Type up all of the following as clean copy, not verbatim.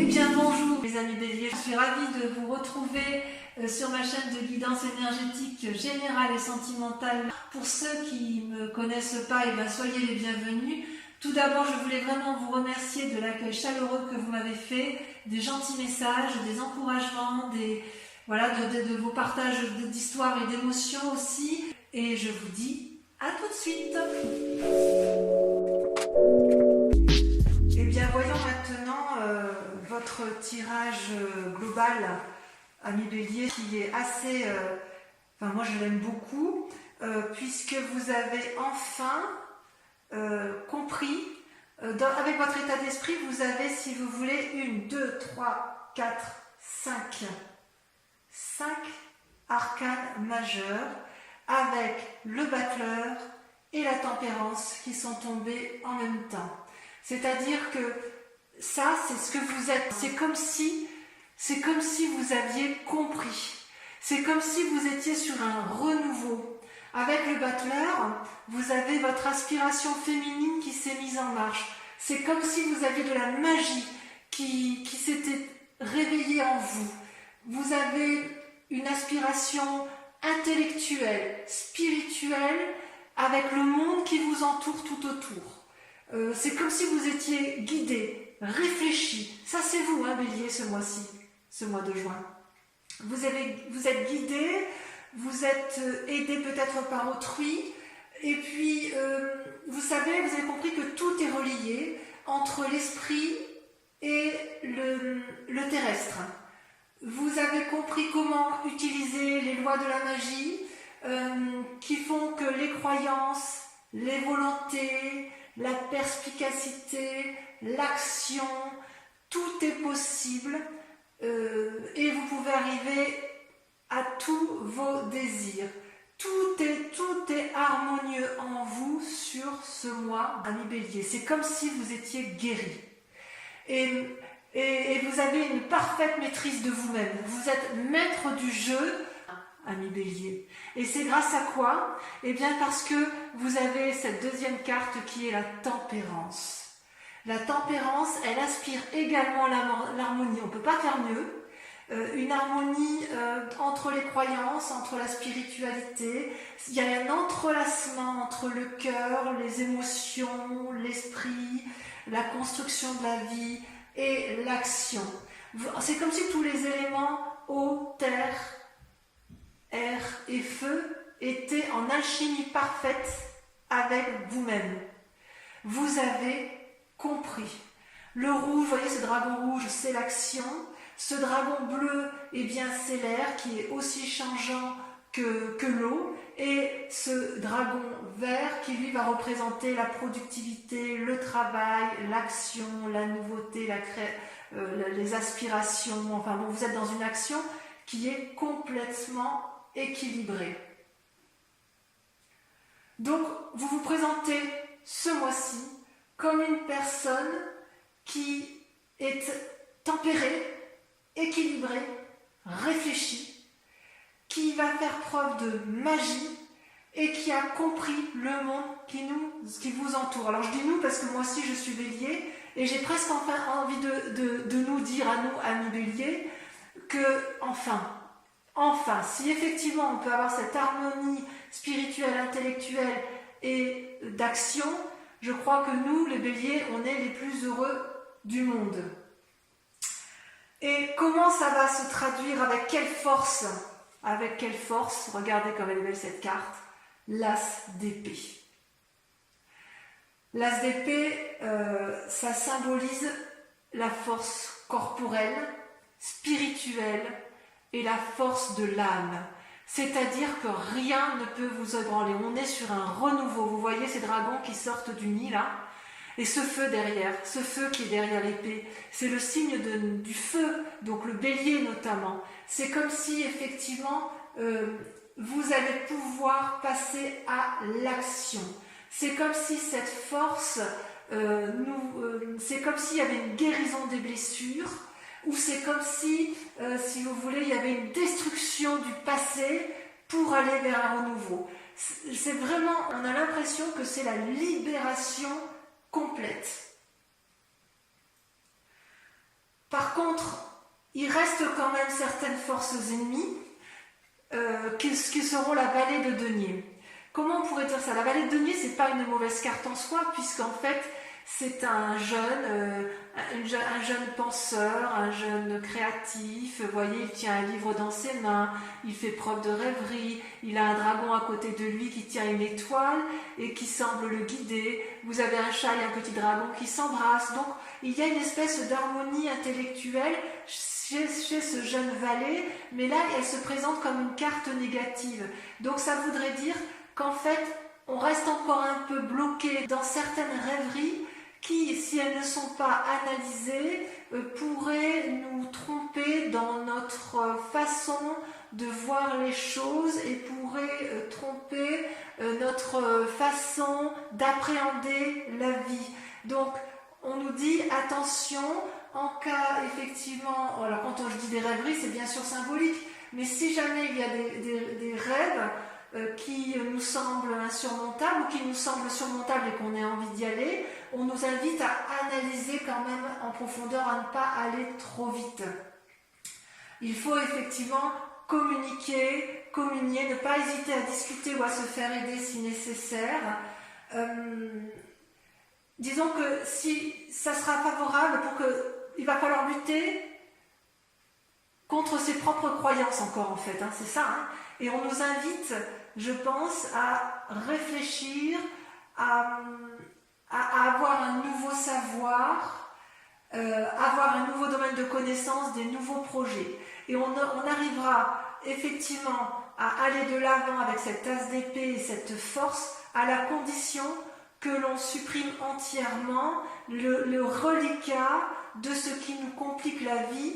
Eh bien bonjour les amis Bélier, je suis ravie de vous retrouver sur ma chaîne de guidance énergétique générale et sentimentale. Pour ceux qui ne me connaissent pas, soyez les bienvenus. Tout d'abord, je voulais vraiment vous remercier de l'accueil chaleureux que vous m'avez fait, des gentils messages, des encouragements, de vos partages d'histoires et d'émotions aussi. Et je vous dis à tout de suite. Eh bien, voyons maintenant votre tirage global, ami Bélier, qui est assez... moi, je l'aime beaucoup, puisque vous avez enfin compris, avec votre état d'esprit, vous avez, si vous voulez, 1, 2, 3, 4, 5 arcanes majeurs, avec le battleur et la tempérance qui sont tombés en même temps. C'est-à-dire que ça, c'est ce que vous êtes. C'est comme si vous aviez compris. C'est comme si vous étiez sur un renouveau. Avec le battleur, vous avez votre aspiration féminine qui s'est mise en marche. C'est comme si vous aviez de la magie qui s'était réveillée en vous. Vous avez une aspiration intellectuelle, spirituelle, avec le monde qui vous entoure tout autour. C'est comme si vous étiez guidé, réfléchi. Ça, c'est vous, Bélier, ce mois-ci, ce mois de juin. Vous êtes guidé, vous êtes aidé peut-être par autrui, et puis, vous avez compris que tout est relié entre l'esprit et le terrestre. Vous avez compris comment utiliser les lois de la magie, qui font que les croyances, les volontés, la perspicacité, l'action, tout est possible et vous pouvez arriver à tous vos désirs. Tout est harmonieux en vous sur ce mois, ami Bélier. C'est comme si vous étiez guéri. Et vous avez une parfaite maîtrise de vous-même. Vous êtes maître du jeu, ami Bélier. Et c'est grâce à quoi? Eh bien parce que vous avez cette deuxième carte qui est la tempérance. La tempérance, elle aspire également l'harmonie. On ne peut pas faire mieux. Une harmonie entre les croyances, entre la spiritualité. Il y a un entrelacement entre le cœur, les émotions, l'esprit, la construction de la vie et l'action. C'est comme si tous les éléments eau, terre, air et feu étaient en alchimie parfaite avec vous-même. Vous avez compris. Le rouge, vous voyez ce dragon rouge, c'est l'action. Ce dragon bleu, c'est l'air qui est aussi changeant que l'eau. Et ce dragon vert qui lui va représenter la productivité, le travail, l'action, la nouveauté, les aspirations. Vous êtes dans une action qui est complètement équilibrée. Donc, vous vous présentez ce mois-ci comme une personne qui est tempérée, équilibrée, réfléchie, qui va faire preuve de magie et qui a compris le monde qui vous entoure. Alors je dis nous parce que moi aussi je suis Bélier et j'ai presque envie de nous dire à nous, amis Bélier, que enfin, si effectivement on peut avoir cette harmonie spirituelle, intellectuelle et d'action, je crois que nous, les Béliers, on est les plus heureux du monde. Et comment ça va se traduire? Avec quelle force? Regardez comme elle est belle cette carte. L'as d'épée. L'as d'épée, ça symbolise la force corporelle, spirituelle et la force de l'âme. C'est-à-dire que rien ne peut vous ébranler. On est sur un renouveau. Vous voyez ces dragons qui sortent du nid là? Et ce feu derrière, ce feu qui est derrière l'épée, c'est le signe du feu, donc le bélier notamment. C'est comme si effectivement vous allez pouvoir passer à l'action. C'est comme si cette force, c'est comme s'il y avait une guérison des blessures, ou c'est comme si vous voulez, il y avait une destruction du passé pour aller vers un renouveau. C'est vraiment, on a l'impression que c'est la libération complète. Par contre, il reste quand même certaines forces ennemies qui seront la vallée de denier. Comment on pourrait dire ça? La vallée de denier, c'est pas une mauvaise carte en soi, puisqu'en fait, c'est un jeune penseur, un jeune créatif. Vous voyez, il tient un livre dans ses mains, il fait preuve de rêverie, il a un dragon à côté de lui qui tient une étoile et qui semble le guider. Vous avez un chat et un petit dragon qui s'embrassent. Donc, il y a une espèce d'harmonie intellectuelle chez ce jeune valet, mais là, elle se présente comme une carte négative. Donc, ça voudrait dire qu'en fait, on reste encore un peu bloqué dans certaines rêveries qui, si elles ne sont pas analysées, pourraient nous tromper dans notre façon de voir les choses et pourraient tromper notre façon d'appréhender la vie. Donc, on nous dit attention, en cas effectivement, alors quand je dis des rêveries, c'est bien sûr symbolique, mais si jamais il y a des rêves qui nous semblent insurmontables ou qui nous semblent surmontables et qu'on ait envie d'y aller, on nous invite à analyser quand même en profondeur, à ne pas aller trop vite. Il faut effectivement communiquer, communier, ne pas hésiter à discuter ou à se faire aider si nécessaire. Disons que si ça sera favorable il va falloir lutter contre ses propres croyances encore en fait, c'est ça. Et on nous invite, je pense, à réfléchir, à avoir un nouveau savoir, avoir un nouveau domaine de connaissance, des nouveaux projets. Et on arrivera effectivement à aller de l'avant avec cette tasse d'épée et cette force à la condition que l'on supprime entièrement le reliquat de ce qui nous complique la vie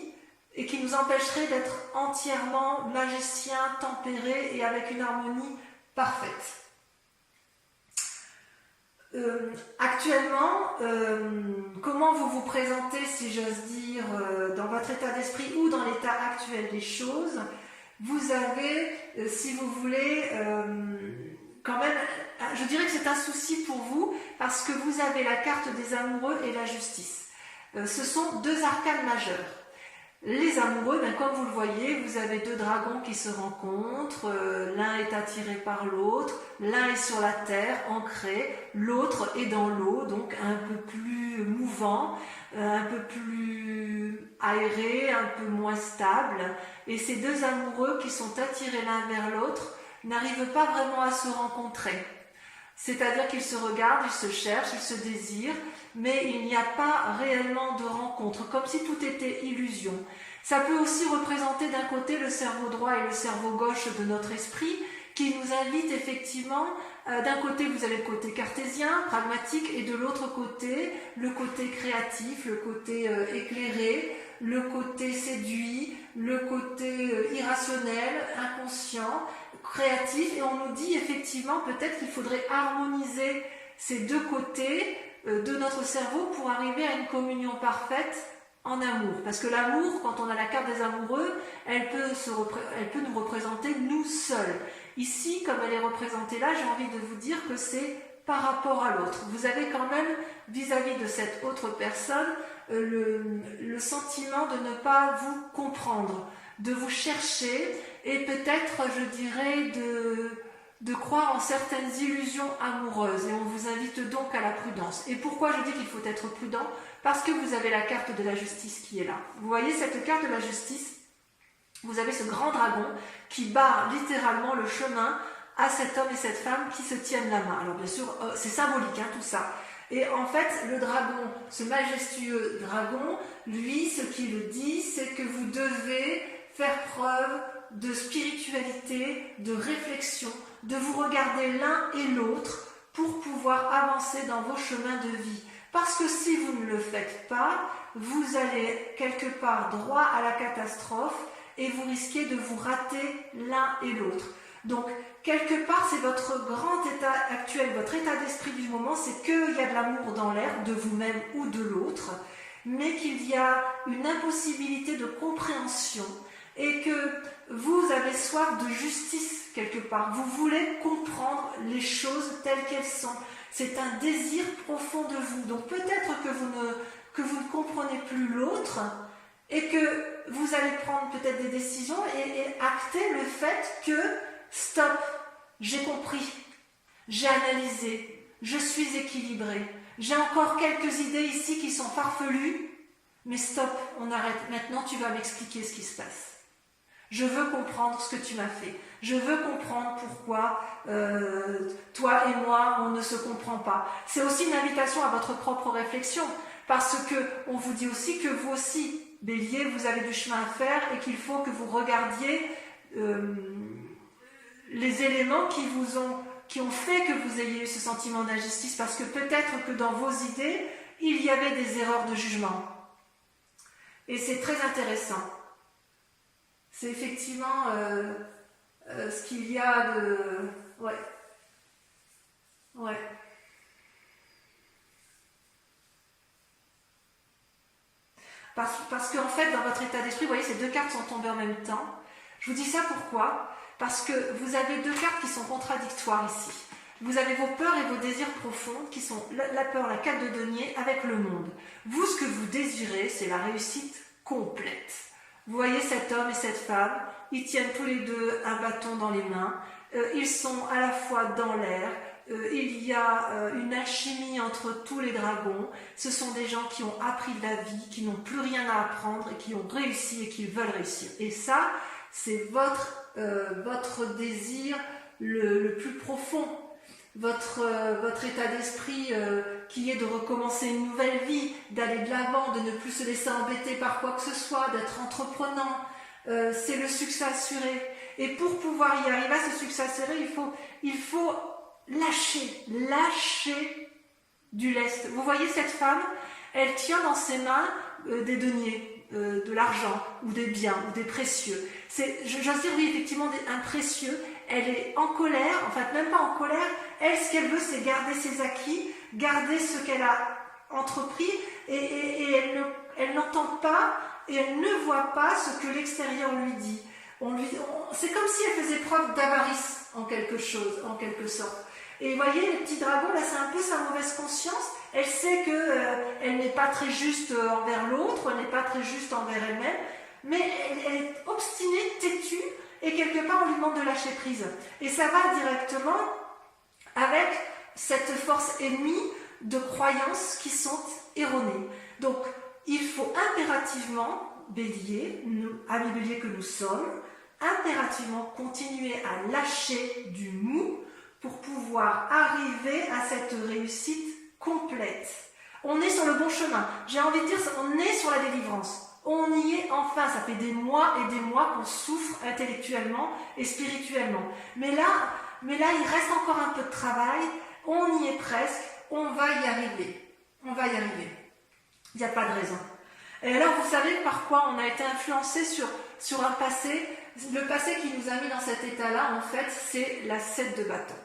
et qui nous empêcherait d'être entièrement magicien, tempéré et avec une harmonie parfaite. Actuellement, comment vous vous présentez, si j'ose dire, dans votre état d'esprit ou dans l'état actuel des choses? Vous avez, si vous voulez, quand même, je dirais que c'est un souci pour vous parce que vous avez la carte des amoureux et la justice. Ce sont deux arcanes majeures. Les amoureux, comme vous le voyez, vous avez deux dragons qui se rencontrent, l'un est attiré par l'autre, l'un est sur la terre, ancré, l'autre est dans l'eau, donc un peu plus mouvant, un peu plus aéré, un peu moins stable. Et ces deux amoureux qui sont attirés l'un vers l'autre n'arrivent pas vraiment à se rencontrer. C'est-à-dire qu'ils se regardent, ils se cherchent, ils se désirent, mais il n'y a pas réellement de rencontre, comme si tout était illusion. Ça peut aussi représenter d'un côté le cerveau droit et le cerveau gauche de notre esprit, qui nous invite effectivement, d'un côté vous avez le côté cartésien, pragmatique, et de l'autre côté, le côté créatif, le côté éclairé, le côté séduit, le côté irrationnel, inconscient, créatif, et on nous dit effectivement peut-être qu'il faudrait harmoniser ces deux côtés de notre cerveau pour arriver à une communion parfaite en amour. Parce que l'amour, quand on a la carte des amoureux, elle peut nous représenter nous seuls. Ici, comme elle est représentée là, j'ai envie de vous dire que c'est par rapport à l'autre. Vous avez quand même, vis-à-vis de cette autre personne, le sentiment de ne pas vous comprendre, de vous chercher et peut-être, je dirais, de croire en certaines illusions amoureuses. Et on vous invite donc à la prudence. Et pourquoi je dis qu'il faut être prudent? Parce que vous avez la carte de la justice qui est là. Vous voyez cette carte de la justice? Vous avez ce grand dragon qui barre littéralement le chemin à cet homme et cette femme qui se tiennent la main. Alors bien sûr, c'est symbolique tout ça. Et en fait, le dragon, ce majestueux dragon, lui, ce qu'il dit, c'est que vous devez faire preuve de spiritualité, de réflexion, de vous regarder l'un et l'autre pour pouvoir avancer dans vos chemins de vie. Parce que si vous ne le faites pas, vous allez quelque part droit à la catastrophe et vous risquez de vous rater l'un et l'autre. Donc, quelque part, c'est votre grand état actuel, votre état d'esprit du moment, c'est qu'il y a de l'amour dans l'air, de vous-même ou de l'autre, mais qu'il y a une impossibilité de compréhension et que vous avez soif de justice quelque part. Vous voulez comprendre les choses telles qu'elles sont. C'est un désir profond de vous. Donc peut-être que vous ne comprenez plus l'autre, et que vous allez prendre peut-être des décisions et acter le fait que stop, j'ai compris, j'ai analysé, je suis équilibré, j'ai encore quelques idées ici qui sont farfelues, mais stop, on arrête, maintenant tu vas m'expliquer ce qui se passe. Je veux comprendre ce que tu m'as fait. Je veux comprendre pourquoi toi et moi, on ne se comprend pas. C'est aussi une invitation à votre propre réflexion, parce que on vous dit aussi que vous aussi, Bélier, vous avez du chemin à faire et qu'il faut que vous regardiez les éléments qui ont fait que vous ayez eu ce sentiment d'injustice, parce que peut-être que dans vos idées, il y avait des erreurs de jugement. Et c'est très intéressant. C'est effectivement ce qu'il y a de... Ouais. Ouais. Parce qu'en fait, dans votre état d'esprit, vous voyez, ces deux cartes sont tombées en même temps. Je vous dis ça pourquoi? Parce que vous avez deux cartes qui sont contradictoires ici. Vous avez vos peurs et vos désirs profonds, qui sont la peur, la carte de denier, avec le monde. Vous, ce que vous désirez, c'est la réussite complète. Vous voyez cet homme et cette femme, ils tiennent tous les deux un bâton dans les mains, ils sont à la fois dans l'air, il y a une alchimie entre tous les dragons, ce sont des gens qui ont appris de la vie, qui n'ont plus rien à apprendre et qui ont réussi et qui veulent réussir. Et ça, c'est votre désir le plus profond, votre état d'esprit qui est de recommencer une nouvelle vie, d'aller de l'avant, de ne plus se laisser embêter par quoi que ce soit, d'être entreprenant. C'est le succès assuré. Et pour pouvoir y arriver à ce succès assuré, il faut lâcher du lest. Vous voyez cette femme, elle tient dans ses mains des deniers, de l'argent, ou des biens, ou des précieux. J'ose dire, oui, effectivement, un précieux. Elle est en colère, en fait, même pas en colère. Elle, ce qu'elle veut, c'est garder ses acquis, garder ce qu'elle a entrepris, et elle n'entend pas, et elle ne voit pas ce que l'extérieur lui dit. C'est comme si elle faisait preuve d'avarice en quelque sorte. Et vous voyez, les petits dragons, là, c'est un peu sa mauvaise conscience. Elle sait qu'elle n'est pas très juste envers l'autre, elle n'est pas très juste envers elle-même, mais elle est obstinée, têtue, et quelque part, on lui demande de lâcher prise. Et ça va directement avec cette force ennemie de croyances qui sont erronées. Donc, il faut impérativement, Bélier, amis Bélier que nous sommes, impérativement continuer à lâcher du mou pour pouvoir arriver à cette réussite complète. On est sur le bon chemin. J'ai envie de dire, on est sur la délivrance. On y est enfin. Ça fait des mois et des mois qu'on souffre intellectuellement et spirituellement. Mais là, il reste encore un peu de travail. On y est presque. On va y arriver. On va y arriver. Il n'y a pas de raison. Et alors, vous savez par quoi on a été influencé sur un passé. Le passé qui nous a mis dans cet état-là, en fait, c'est la 7 de bâton.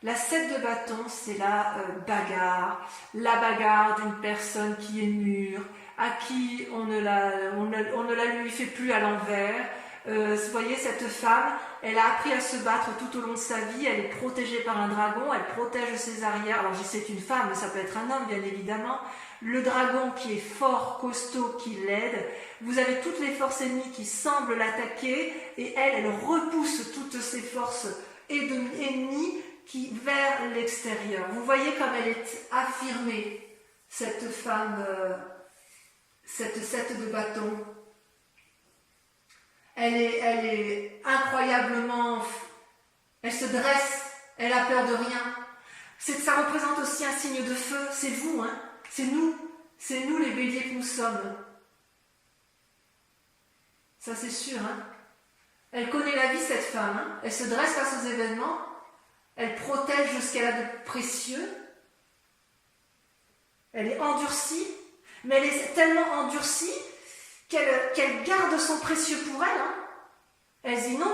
La 7 de bâton, c'est la bagarre d'une personne qui est mûre, à qui on ne la lui fait plus à l'envers. Vous voyez, cette femme, elle a appris à se battre tout au long de sa vie, elle est protégée par un dragon, elle protège ses arrières. Alors, je dis c'est une femme, mais ça peut être un homme, bien évidemment. Le dragon qui est fort, costaud, qui l'aide. Vous avez toutes les forces ennemies qui semblent l'attaquer, et elle repousse toutes ces forces ennemies vers l'extérieur. Vous voyez comme elle est affirmée, cette femme, cette 7 de bâton. Elle est incroyablement... Elle se dresse, elle a peur de rien. Ça représente aussi un signe de feu, c'est vous, hein. C'est nous les béliers que nous sommes. Ça c'est sûr, hein. Elle connaît la vie, cette femme, hein. Elle se dresse face aux événements. Elle protège ce qu'elle a de précieux. Elle est endurcie, mais elle est tellement endurcie qu'elle garde son précieux pour elle. Hein. Elle se dit non,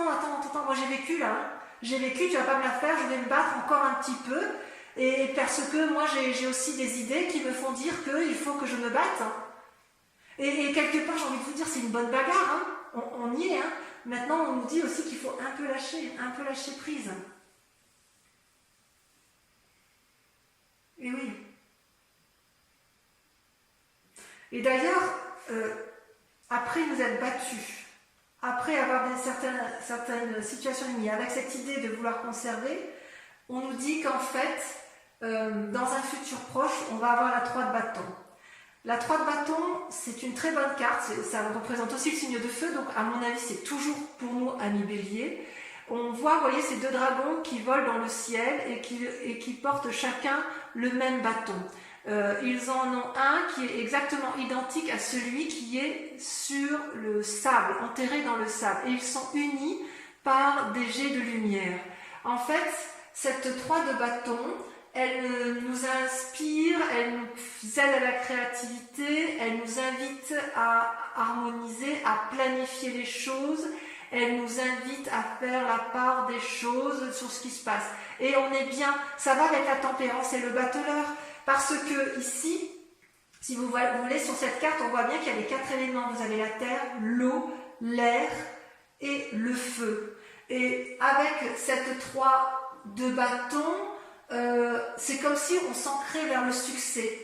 attends, moi j'ai vécu là. Hein. J'ai vécu, tu vas pas me la faire, je vais me battre encore un petit peu. Et parce que moi j'ai aussi des idées qui me font dire qu'il faut que je me batte. Hein. Et quelque part, j'ai envie de vous dire, c'est une bonne bagarre. Hein. On y est. Hein. Maintenant, on nous dit aussi qu'il faut un peu lâcher prise. Et oui. Et d'ailleurs, après vous êtes battu, après avoir certaines situations limites, avec cette idée de vouloir conserver, on nous dit qu'en fait, dans un futur proche, on va avoir la 3 de bâton. La 3 de bâton, c'est une très bonne carte, ça représente aussi le signe de feu, donc à mon avis, c'est toujours pour nous ami Bélier. On voit, vous voyez, ces deux dragons qui volent dans le ciel et qui portent chacun le même bâton. Ils en ont un qui est exactement identique à celui qui est sur le sable, enterré dans le sable. Et ils sont unis par des jets de lumière. En fait, cette 3 de bâton, elle nous inspire, elle nous aide à la créativité, elle nous invite à harmoniser, à planifier les choses, elle nous invite à faire la part des choses sur ce qui se passe. Et on est bien, ça va avec la tempérance et le battleur, parce que ici, si vous voulez, sur cette carte, on voit bien qu'il y a les 4 éléments. Vous avez la terre, l'eau, l'air et le feu. Et avec cette 3 de bâton, c'est comme si on s'ancrait vers le succès.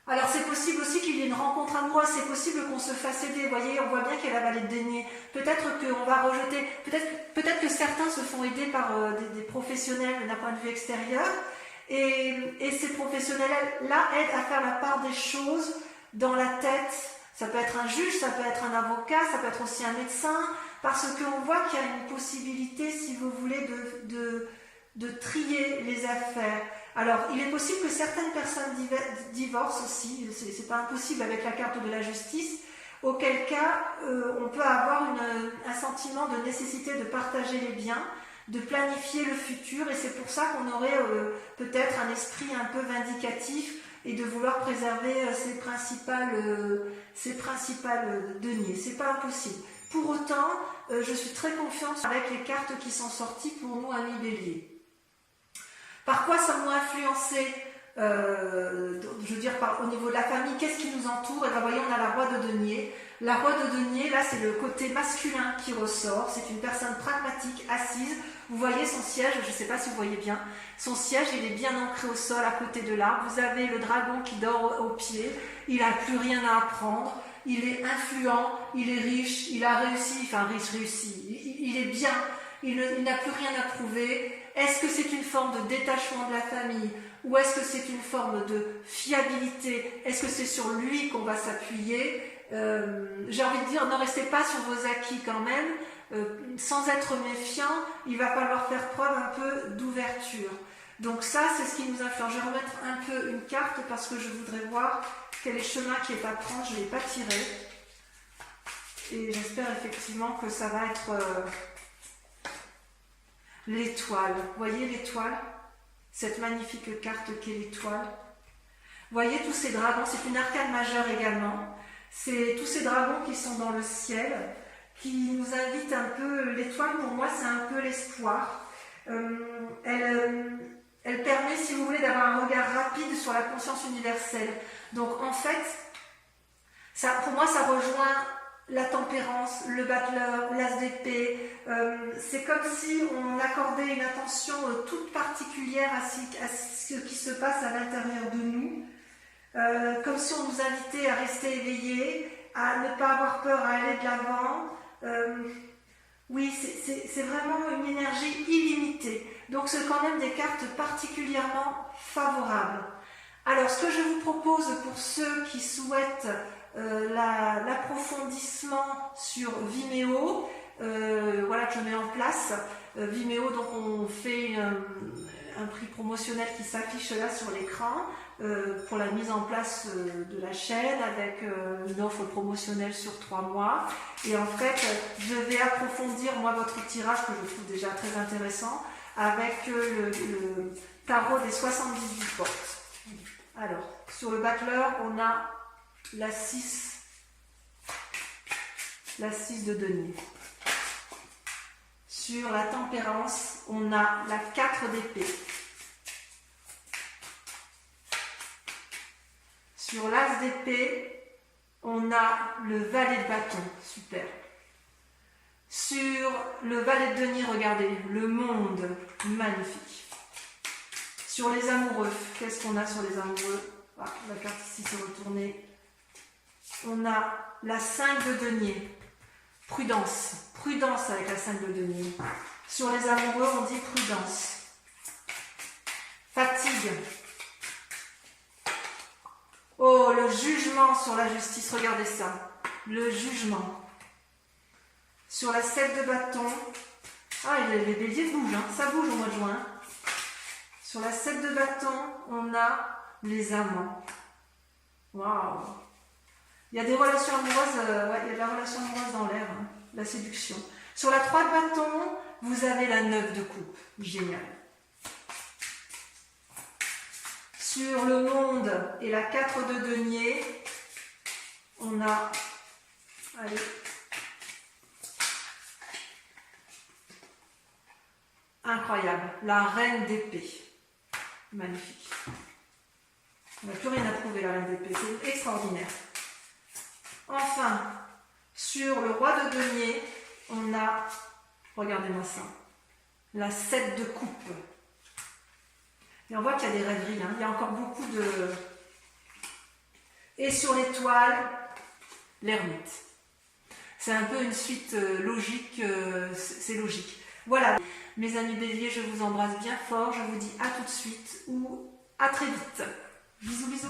Alors c'est possible aussi qu'il y ait une rencontre amoureuse, c'est possible qu'on se fasse aider. Vous voyez, on voit bien qu'il y a la vallée de denier. Peut-être qu'on va rejeter, peut-être que certains se font aider par des professionnels d'un point de vue extérieur. Et ces professionnels-là aident à faire la part des choses dans la tête. Ça peut être un juge, ça peut être un avocat, ça peut être aussi un médecin, parce qu'on voit qu'il y a une possibilité, si vous voulez, de trier les affaires. Alors, il est possible que certaines personnes divorcent aussi, c'est pas impossible avec la carte de la justice, auquel cas on peut avoir un sentiment de nécessité de partager les biens, de planifier le futur, et c'est pour ça qu'on aurait peut-être un esprit un peu vindicatif et de vouloir préserver ses principales deniers. C'est pas impossible. Pour autant, je suis très confiante avec les cartes qui sont sorties pour nous, amis Bélier. Par quoi sommes-nous influencés je veux dire, au niveau de la famille, qu'est-ce qui nous entoure? Et bien, voyez, on a la roi de denier. La roi de denier, là, c'est le côté masculin qui ressort. C'est une personne pragmatique, assise. Vous voyez son siège, je ne sais pas si vous voyez bien. Son siège, il est bien ancré au sol, à côté de l'arbre. Vous avez le dragon qui dort au pied. Il n'a plus rien à apprendre. Il est influent, il est riche, il a réussi, enfin réussi. Il est bien, il n'a plus rien à prouver. Est-ce que c'est une forme de détachement de la famille? Ou est-ce que c'est une forme de fiabilité? Est-ce que c'est sur lui qu'on va s'appuyer? J'ai envie de dire, ne restez pas sur vos acquis quand même. Sans être méfiant, il va falloir faire preuve un peu d'ouverture. Donc ça, c'est ce qui nous influence. Je vais remettre un peu une carte parce que je voudrais voir quel est le chemin qui est à prendre. Je ne l'ai pas tiré. Et j'espère effectivement que ça va être l'étoile. Vous voyez l'étoile? Cette magnifique carte qu'est l'étoile. Vous voyez tous ces dragons, c'est une arcane majeure également. C'est tous ces dragons qui sont dans le ciel, qui nous invitent un peu. L'étoile, pour moi, c'est un peu l'espoir. Elle permet, si vous voulez, d'avoir un regard rapide sur la conscience universelle. Donc, en fait, pour moi, ça rejoint la tempérance, le battleur, l'as d'épée. C'est comme si on accordait une attention toute particulière à ce qui se passe à l'intérieur de nous. Comme si on nous invitait à rester éveillés, à ne pas avoir peur, à aller de l'avant. Oui, c'est vraiment une énergie illimitée. Donc c'est quand même des cartes particulièrement favorables. Alors ce que je vous propose pour ceux qui souhaitent l'approfondissement sur Vimeo, voilà que je mets en place. Vimeo, donc on fait un prix promotionnel qui s'affiche là sur l'écran pour la mise en place de la chaîne avec une offre promotionnelle sur 3 mois. Et en fait, je vais approfondir moi votre tirage que je trouve déjà très intéressant avec le tarot des 78 portes. Alors, sur le battleur, on a la 6 de denier. Sur la tempérance, on a la 4 d'épée. Sur l'as d'épée, on a le valet de bâton. Super. Sur le valet de denier, regardez, le monde. Magnifique. Sur les amoureux, qu'est-ce qu'on a sur les amoureux? Ah, la carte ici s'est retournée. on a la 5 de denier. Prudence. Prudence avec la 5 de denier. Sur les amoureux, on dit prudence. Fatigue. Oh, le jugement sur la justice, regardez ça. Le jugement. Sur la 7 de bâton, ah, les béliers bougent, hein. Ça bouge au mois de juin. Sur la 7 de bâton, on a les amants. Waouh! Il y a des relations amoureuses, ouais, il y a de la relation amoureuse dans l'air, hein, la séduction. Sur la 3 de bâton, vous avez la 9 de coupe. Génial. Sur le monde et la 4 de denier, on a, allez, incroyable, la reine d'épée. Magnifique. On n'a plus rien à prouver, la reine d'épée, c'est extraordinaire. Enfin, sur le roi de denier, on a, regardez-moi ça, la 7 de coupe. Et on voit qu'il y a des rêveries, hein. Il y a encore beaucoup de... Et sur l'étoile, l'ermite. C'est un peu une suite logique, c'est logique. Voilà, mes amis béliers, je vous embrasse bien fort, je vous dis à tout de suite ou à très vite. Bisous, bisous.